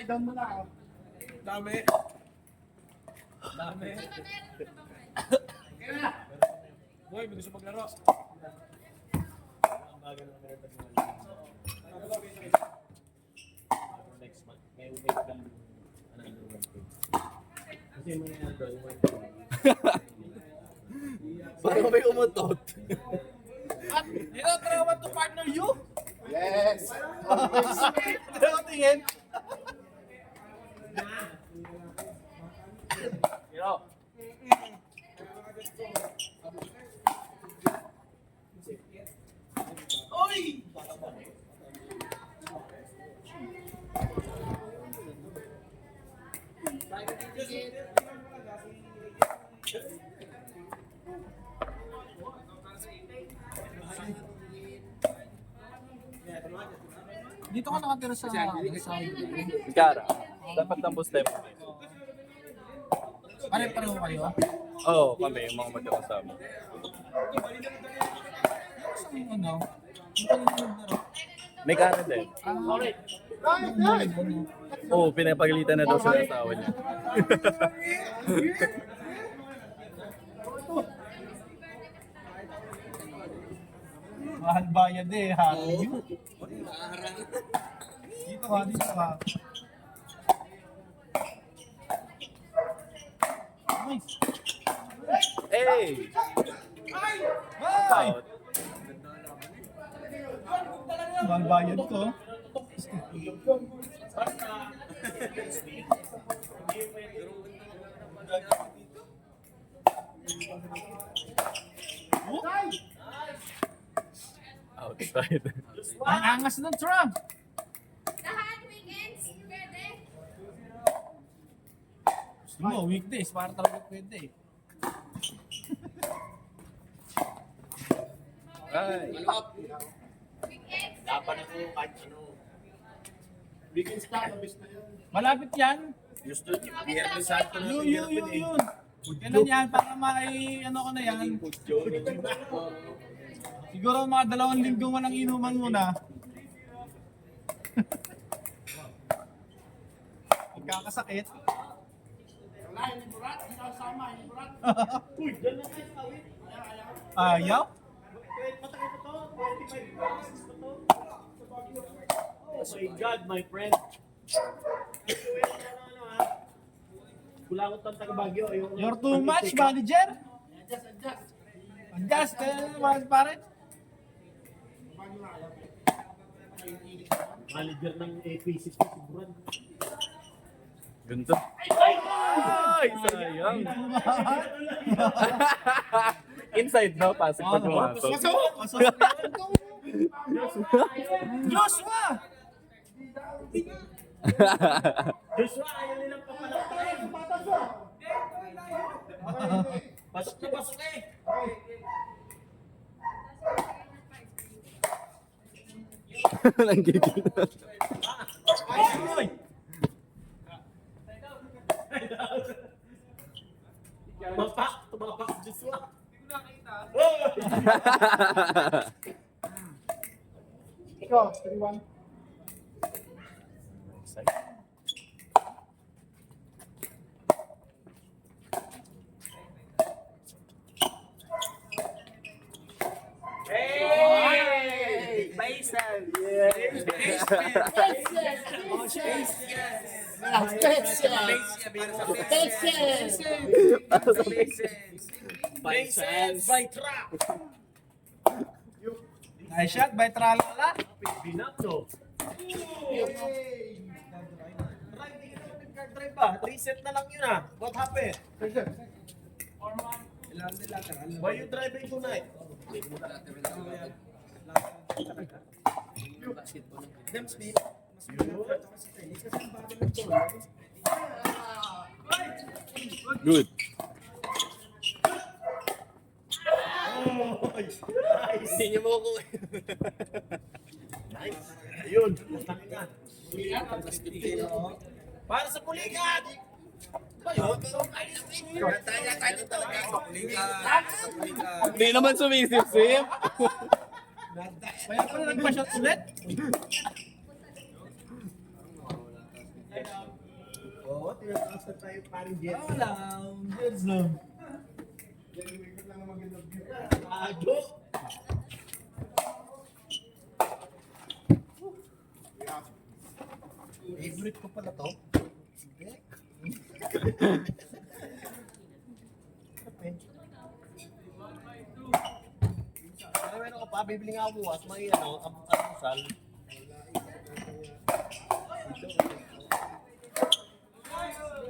down mo na ako. Dami. Dami. Kaya na. Boy, may gusto maglaro. Next month. May wait lang. Kasi mo na yan doon. Parang may umutot. At, you know, try want to partner you? Yes. Try tingin. You know. Oy! Dito ka nakatira sa Gara. Dapat tambos tayo. Pare-pareho kayo? Oo, kami yung mga magkakasama. Yung ano? Yung palinunod May gara din. Oo, pinapagalitan na daw siya ng asawa niya. Mahal bayad eh, happy you. Dito ka, dito ka. Nice. Hey! Ay! Out. Mahal bayad ko. Outside. Ang angas ng Trump. Lahat weekends, pwede. Gusto mo, weekdays, para talaga pwede. Ay. Weekends. Dapat ako kahit ano. Weekends na, kabis na yun. Malapit yan. Gusto niyo, Biyernes Santo na Yun. Ganun yan, para ano ko na yan. Siguro mga 2 linggo man ang inuman muna. Magkakasakit. Wala, hindi burat. Hindi ako sama, hindi burat. Uy, dyan na kayo kawin. Ayaw? Matakit pa to. 25 bucks pa to. Oh my God, my friend. Kulangot ng taga-Bagyo. You're too much, manager. Adjust, adjust. Adjust, kaya naman pare. Manager ng APC ko, siguran. Ganito. Ay, sayang. Inside, no? Pasok pa pumasok. Joshua! Joshua, ayaw nilang papalakpakin. Pasok na pasok eh. Nanggigil. Ay! Tumapak si Joshua. Ikaw, 3-1. Hey! Basil! Basil! By truck! Nice shot by Tralala. Binakto. Drive ba? 3 set na lang yun ah. What happened? Why you driving tonight? Them speed. Good. Hindi niyo mo ko. Nice. Ayun. Para sa pulikat! Ba yun? Hindi naman sumisip-sip. Kaya pala nagpa-shot ulit. Oo, tinataas na tayo parang jet. Wala. Yes, no. Ajo! Favorite ko pala to. Sige. Pero meron ka pa, bibili nga ako bukas, may almusal.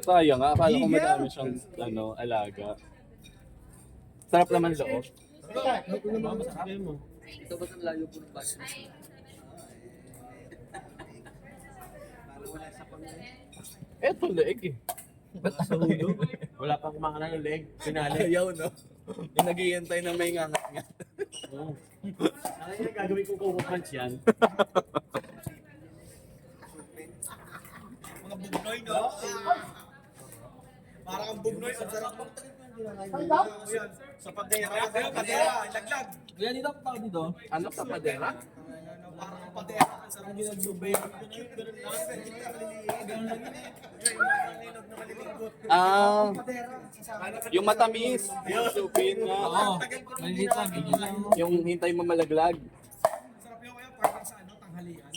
Sayang nga, akala ko madami siyang alaga. Sarap naman loob. Ito naman masarap mo. Ito ba ang layo po ng bus? Eto, leeg eh. Sa ulo. Wala pang kumakain ng leg. Pinali. Ayaw, no? Yung naghihintay na may ngangat nga. Oo. Ano yung gagawin ko kung punch yan? Mga bugnoy, no? Parang ang bugnoy, ang sarap. Sa padera. Padera, laglag. Kuya, dito ako tao dito. Ano sa padera? Parang ang padera, ang sarap nyo naglubay. Ganun lang yun eh. Ah, yung matamis. Yung supin nga. Oo. Malilit lang. Ganyan lang. Yung hintay mo malaglag. Sarap yun kaya parang sa tanghalian.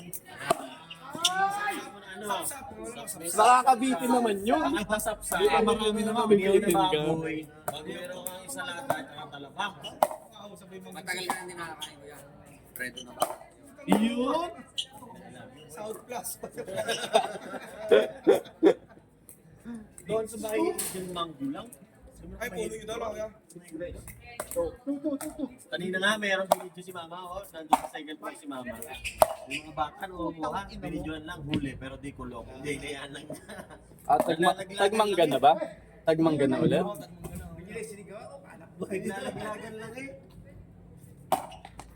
Nakakabitin naman yun. Pasap-sap. Di ba marami naman bibitin ka? Pag meron kang isa lata at saka talabak. Matagal ka na hindi nakakain ko yan. Redo na ba? Yun! South Plus. Doon sa bahay, yung manggo lang. Ay, puno yun daw lang. Kuya. Kanina nga, mayroong binidyo si mama. Nandun sa cycle park si mama. Yung mga baka, numuha, binidyoan lang, huli, pero di kulong. Hindi, hinayaan lang. Tagmangga na ba? Tagmangga na ulit? Naglalaglagan lang eh.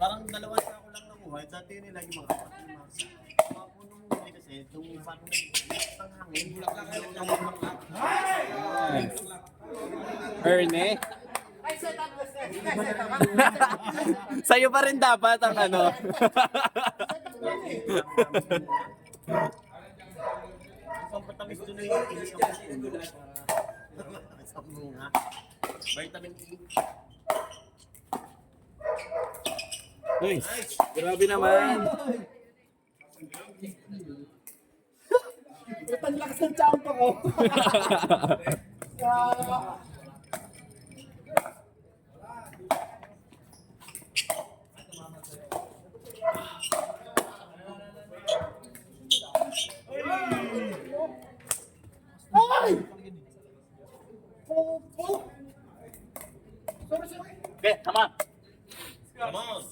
Parang dalawang sako lang nakuha. Dati yun lagi mga kapatid. Mga punong huli kasi, itong parang ang hangin. Erne? Sa'yo pa rin dapat ang ano. Ang patamis doon na yung ilis ang puno. Sa bunga. Vitamin E. Uy, grabe naman. Ang lakas ng champa ko. Ay! Popo! Sorry, sorry. Okay, come on. Come on!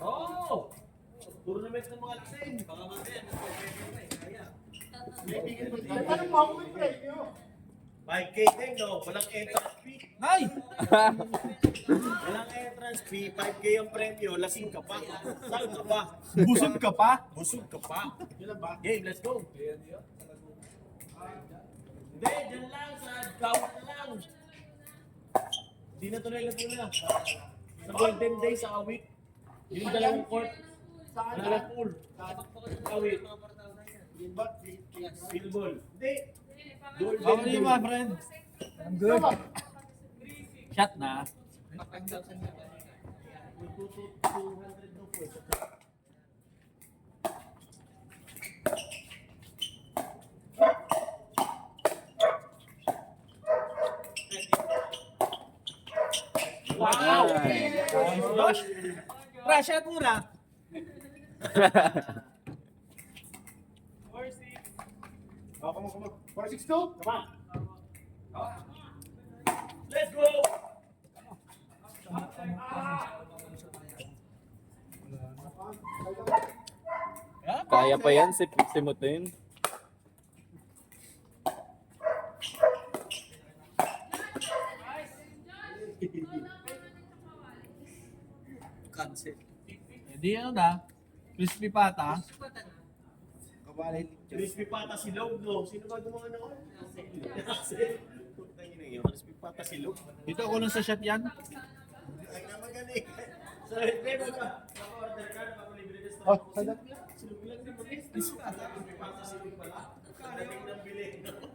Oh! Tournament ng mga lasing. Baka mamaya, kaya. Anong mga may pre nyo? 5K din, no? Walang entrance fee. Ay! Walang entrance fee. 5K ang premyo. Lasing ka pa. Saan ka pa? Busog ka pa? Busog ka pa. Game, let's go. Hindi, dyan lang. Sa gawat na lang. Di na tuloy na tuna. Sa Golden Day, sa Awit. Yung dalawang court. Dalawang pool. Awit. Billball. Hindi. Golden How are Day. you, my friend? I'm good. Shot na. Wow! Gosh! Try shot muna. Come on. 462? Come on. Let's go! Kaya pa yan, simutin. Cancel. Hindi ano na. Crispy pata. Crispy pata silog, no? Sino ba gumawa noon? Putang ina yun. Crispy pata silog. Dito ako lang sa shot yan. So, hindi mo ka. Naka-order ka, naka-libre ka sa Oh, sada. silog lang din mo. May pata silog pala. Kadating ng bili. Kano to?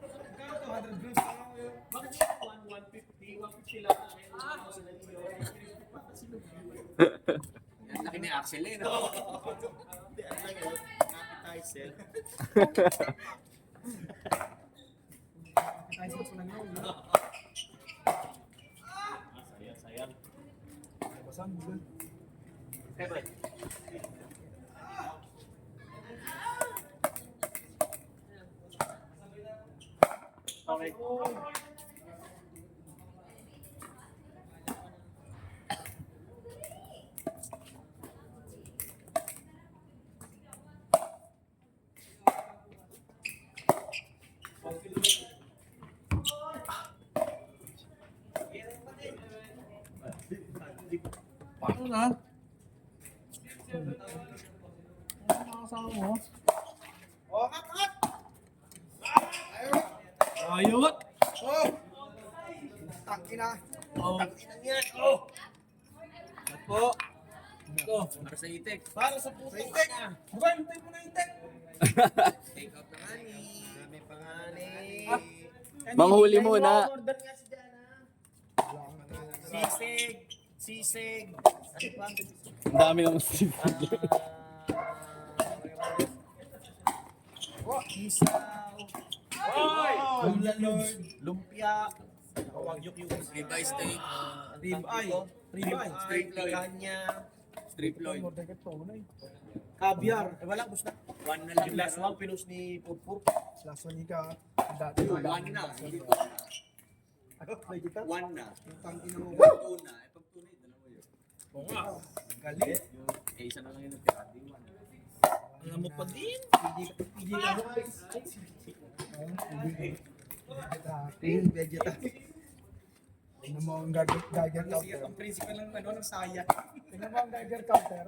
100 grams pa lang yun. Bakit 150? 150 lang. Ngayon, 1,000 ang kilo. May pata silog. Yan laki ni Axel eh, no? Hindi, ang lang yun. Appetizer. Ay, sa sunan yun. Sayang. Basang mo. Kaya okay. Paano na? Ano nakasama mo? Oh, kat! Ayot! Oh! Tangin na. Oh, Tangin yan. Oh! at po. Ito. Para sa itik. Para sa puto na. Bukan, hintay mo na hintay. Take out na nga ni. May pangani. Manghuli muna. Order nga si Jana. Sisig. Sisig. Ano pa? Ang dami ng sisig. Oh, isaw. Oh! Lord. Lumpia. Wagyu yung Ribeye steak. ribeye. Ribeye. Strip loin. Kanya. Strip loin. Caviar. Eh, wala, gusto na. One na lang. Yung last one, pinos ni Purpur. Last one ka. Dati. One na. Hindi two na. Ako, may kita. One na. Tangin mo. Two na. Eh, pag two na, dalawa yun. Oo nga. Galit. Eh, isa na lang yung nagtira. Di one. Alam mo pa din. Hindi ka. Vegeta. Tingnan mo ang Geiger Kasi counter. ang principal ng ano, ng saya. Tingnan mo ang Geiger counter.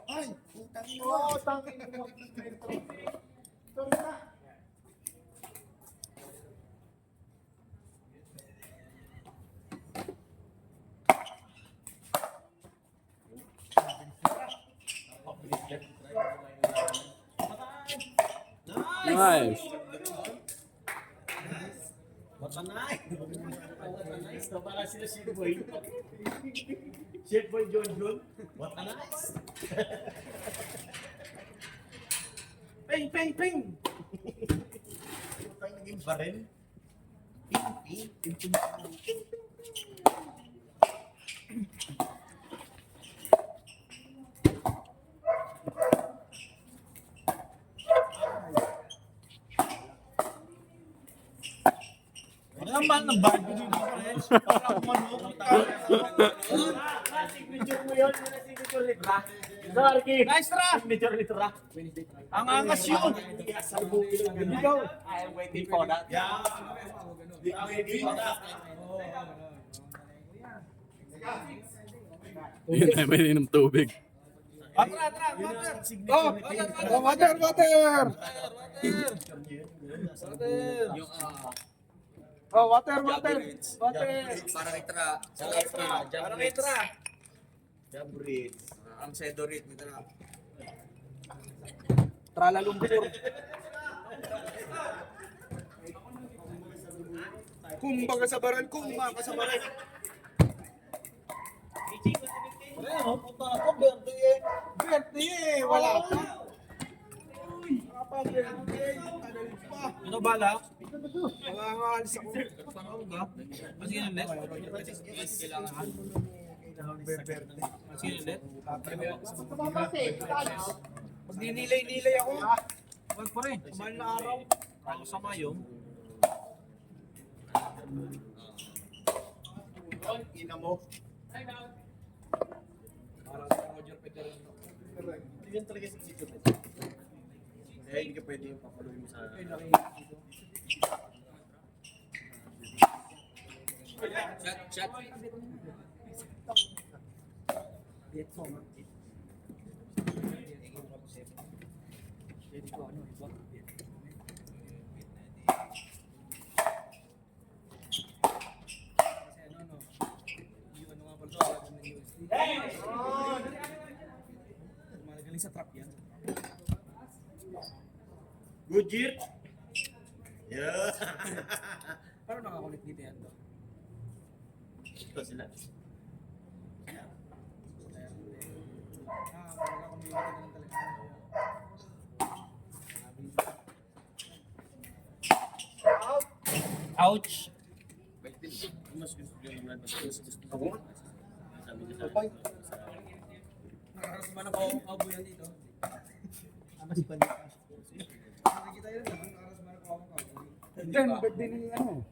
Ay, putang ina. Oo, tangin mo. Ito na. Nice. Matanay. Matanay. So, para sila Chef Boy. Chef Boy John. Matanay. Ping, ping, ping. Putang naging baril. Ping, ping, ping, ping. Ang mahal ng barbecue dito pare. Parang manok. Signature mo yun. Signature ni Tra. Sorry. Nice Tra! Signature ni Tra. Ang angas yun. Ikaw. I am waiting for that. Yeah. I'm waiting for that. Yun ay may inom tubig. Atra, water. Oh, water. Yung Oh, water. para kay Tra. Sa Tra. Para kay Tra. Jambrit. Ang Sedorit. May Tra. Trala lumpur. Kumbaga sa baran, kumbaga sa baran. Pare, oh, puta ako, birthday eh. Wala pa. Wala pa, birthday. Tagal pa. Ano bala? Wala nga, alis ako. Parang ba? Kasi yun ulit. Kailangan. Birthday. Kasi yun ulit. Pag ninilay ako, Wag pa rin. mahal na araw. Ako sa Mayo. Ina mo. Para sa Roger Federer. Yun talaga si Chico. Kaya hindi ka pwede yung papaluin mo sa... Shot. Hey! sa trap yan. Good year. Yeah. Paano nakakulit dito yan? Ito sila. Ouch! Mas gusto naman mas gusto ko. Sabi niya sa Nakakaras ba na kaubo yan dito? Mas ba niya? Nakikita yun naman, nakakaras ba na kaubo? Diyan, birthday ni ano?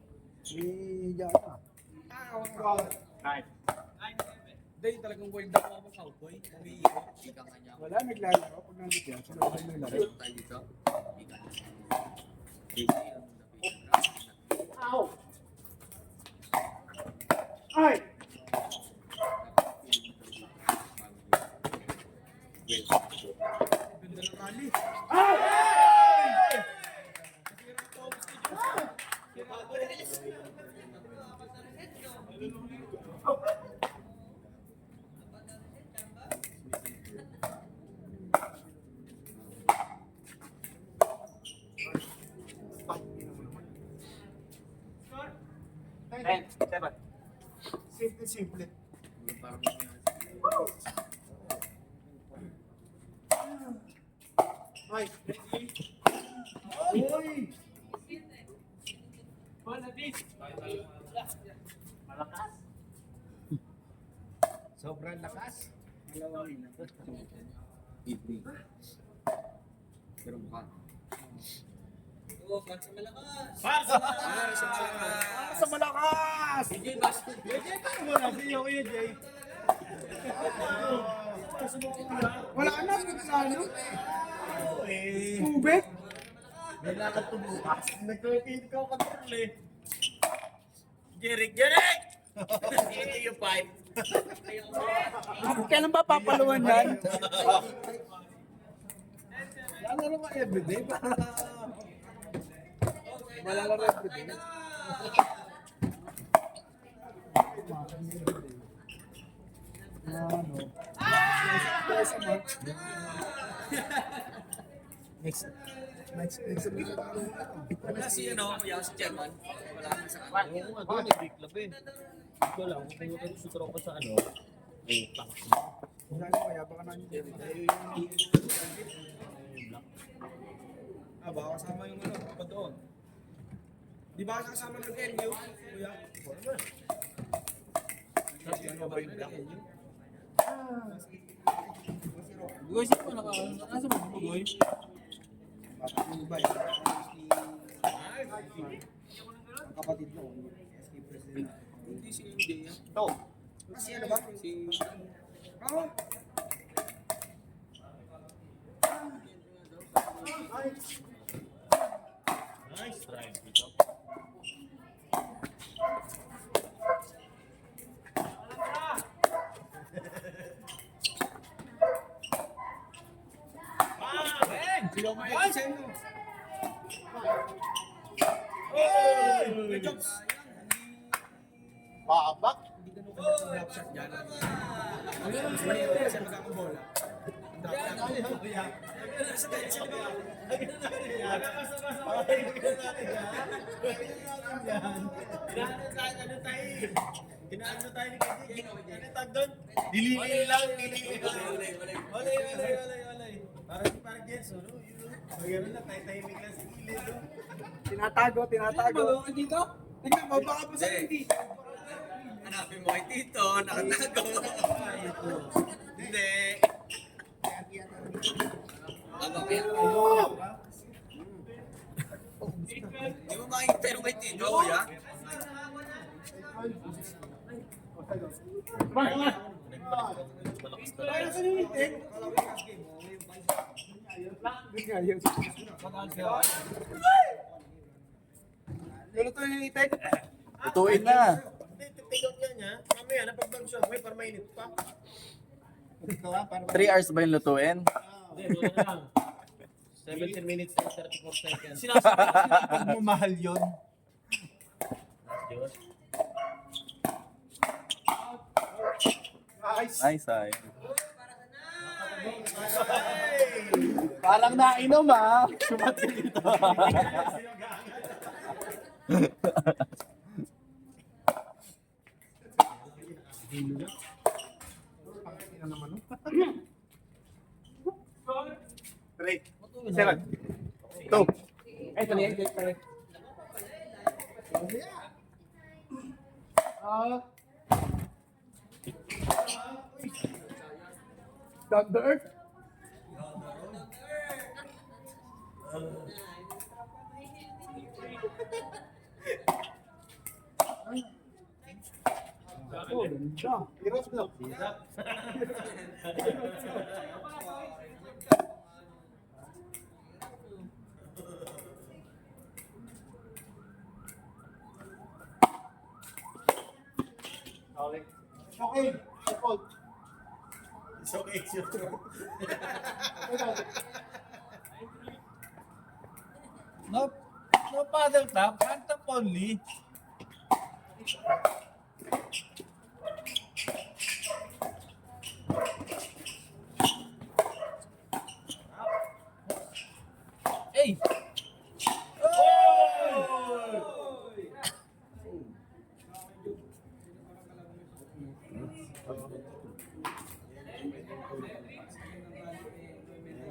Ni Jaka. Kahit. Hindi, talagang wild ako ako cowboy. Umiikot. Ika nga niya. Wala, naglalaro. Pag nandito yan, sila ko naglalaro. Tayo dito. Ika niya. Ow! Ay! Ganda ng rally. Simple. Parang Ay! Uy! Sobrang lakas. evening. Pero mukha. Para sa Sa malakas! AJ Basket. AJ, paano mo na? Siya ko AJ. Wala na, ano? Eh, Tubig? may lakad to bukas. Nag-13 ka control eh. Jeric! Ito yung pipe. Kailan ba papaluan yan? Lalaro ka everyday para... Malalaro everyday. Ano? Next week. Wala si ano, kuya, si Chairman. Wala naman sa kanila. Oo nga, doon nag-big club eh. Ito lang, kung pumunta sa tropa sa ano, eh, takas na. Wala na kaya baka nandiyan. Ah, baka kasama yung ano, pa doon. Di ba kasama ng LU, kuya? Sabi ano ba yung black? Bugoy, saan mo nasa ba bugoy? Yung ba yun? Ang kapatid ko, SK President. Hindi si MJ yan. Ito. Kasi ano ba? Si... Oo. Nice try dito. Sino may exen mo? Good jobs. Babak? Hindi ganun ka ng drop shot dyan. Mas maliit kasi magkakabola. Drop shot. Sa tension ba? Kinaano tayo ni KJ? Ano tag doon? Dilili lang. Walay. Parang Jens, no? Mayroon na, tahimik lang sa gilid. Tinatago. Magawa ka dito? Tingnan mo, baka pa sa dito. Hanapin mo kay Tito, nakatago. Hindi. Tama kaya? Di mo makikita yung kay Tito, kuya? Kaya sa yung itik. Ano to yung itik? Lutuin na. Hindi, take-out nga niya. Mamaya, napag-bag siya. May para mainit pa. 3 hours ba yung lutuin? Hindi, wala na lang. 17 minutes and 34 seconds. Pag mo mahal yun. Diyos. Nice. Nice, ay. Parang nainom ah. Sumat ka dito. Three. Seven. Two. Ay, tali. Thunder. Oh, ganda. Hirap na. Okay. Default. It's okay, it's your turn. No, no paddle tap. Hand tap only. Hey!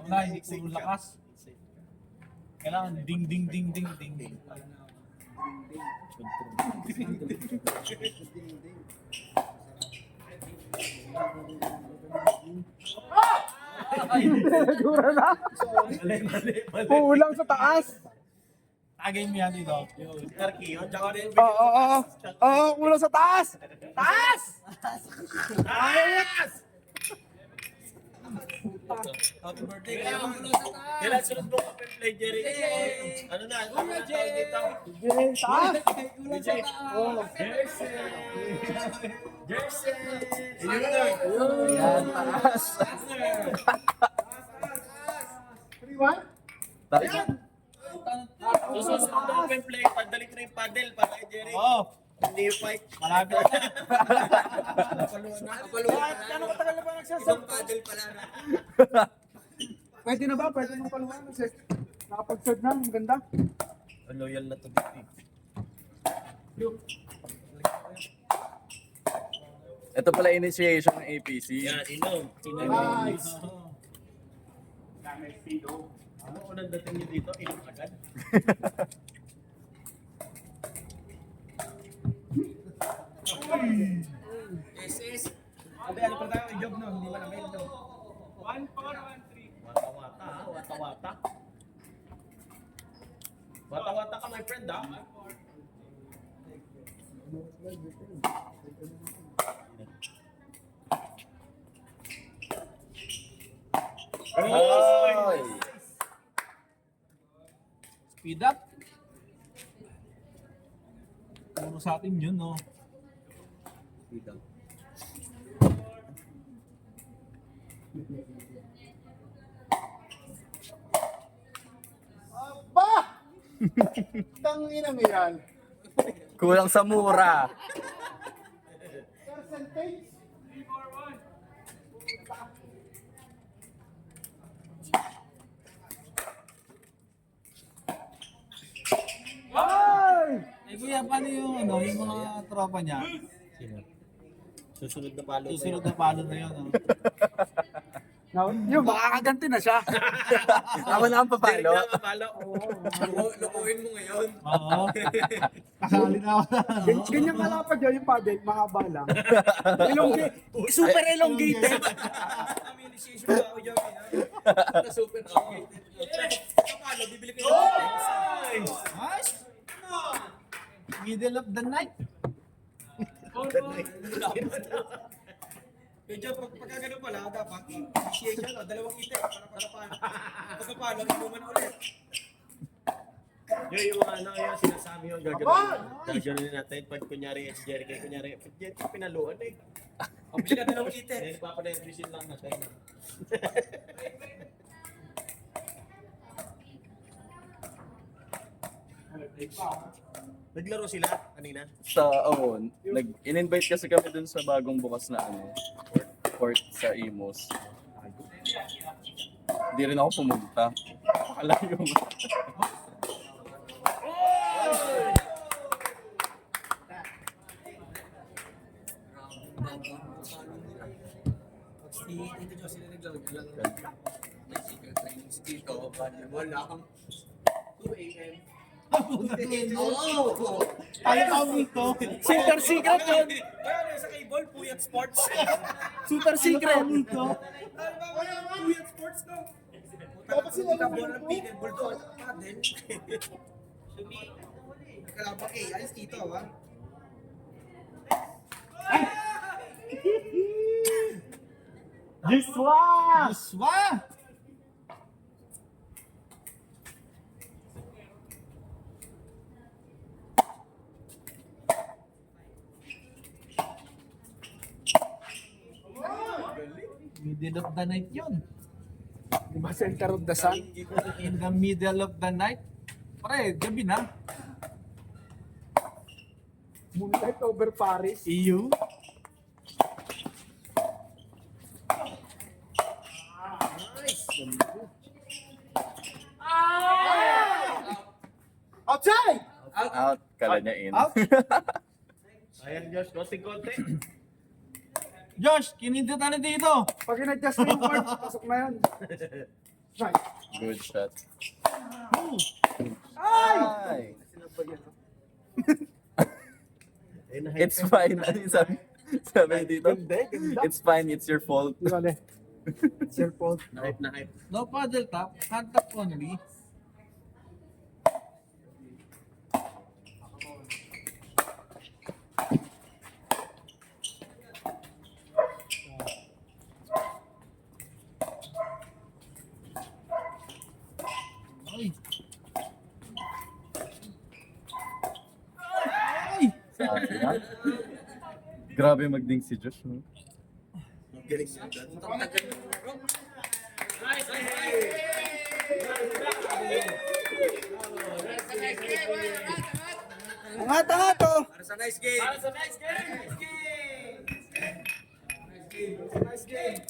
Wala, hindi puro lakas. Kailangan ding ding ding ding ding ding. Siguro na. Mali. Pulang sa taas. Tagay mo yan dito. Yung turkey, yun. Tsaka rin. Oo, pulang sa taas. Taas! Ayos! Happy birthday. Kailan sunod mo ka play, Jerry? Ano na? Ano na tawag dito? Taas! DJ. Oo. Jersey! Jersey! Yun na. Yan, taas. 3-1? Taas. Susunod mo open play, pagdalik na yung paddle para kay Jerry. Oo. Hindi yung fight. Malapit na. Ano katagal na ba nagsasab? Isang paddle pala na. Pwede na ba? Pwede nang paluhan kasi nakapag-serve na. Maganda. Loyal na to, Bibi. Ito pala initiation ng APC. Yan, inom. Nice. Ano unang dating niyo dito? Inom agad? SS. Sabi, ano pa tayo? May job no? Hindi ba namin ito? Wata-wata, ha? Wata-wata. Wata-wata ka, my friend, ha? Oy! Speed up. Puro sa atin yun, no? Speed up. Aba! Tangina mo yan. Kulang sa mura. Percentage? Ay! Eh, kuya, paano yung, ano, yung mga tropa niya? Susunod na palo. Susunod na palo na yun, no? Yung makakaganti na siya. Ako na ang papalo. Palo. Lokohin mo ngayon. Oo. Kasali na ako na, no? Ganyan kalapad yun yung paddle, mahaba lang. Super elongated. Kami initiation ba ako dyan? Na super ako. Sa palo, bibili ko yung Nice! Middle of the night. Medyo pagka ganun pala, dapat initiation, no? Dalawang item para paano. Pagka palo, inuman ulit. Yung mga ano, yung sinasabi yung gagawin. Gagawin natin pag kunyari si Jerry, kaya kunyari, pag Jerry pinaluan eh. Ang bili ka dalawang item. Eh, papanervisin lang natin. Naglaro sila kanina? In-invite kasi kami dun sa bagong bukas na court sa Imos. Hindi rin ako pumunta. Pakalayo mo. Hindi nyo sila naglalagyan. May secret trainings dito. Wala kang 2 a.m. Oo! Tayo ka multo. Super secret yun! Kaya sa cable, Puyat Sports. Super secret! Puyat Sports to. Dapat sila lang ng pickleball doon. Padel. Kalabang alis dito, ha? Giswa! Aswa! Middle of the night yun. Di ba center of the sun? In the middle of the night. Pare, gabi na. Moonlight over Paris. Iyo. Outside! Out. Kala niya in. Out. Ayan Josh, konting-konti. Josh, kininditan na dito. Pag in-adjust mo yung card, pasok na yan. Right. Good shot. Ay! Ay! It's fine. Ano yung sabi dito? It's fine. It's your fault. Di ba, Le? It's your fault. Na-hype na hype. No paddle tap, hand tap only. Ay. Sabi na. Grabe magding si Josh. No? Galing siya dyan. Angat, angat, oh! Para sa nice game. Para sa nice game. Nice game.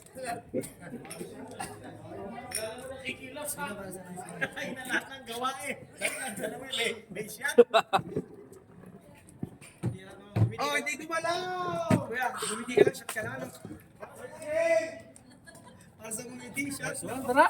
Ikilos ha! Ay na lahat ng gawain. May shot. Oh, hindi gumalaw! Kuya, gumiti ka lang, shot ka lang. Para sa gumiti, shot. Tara.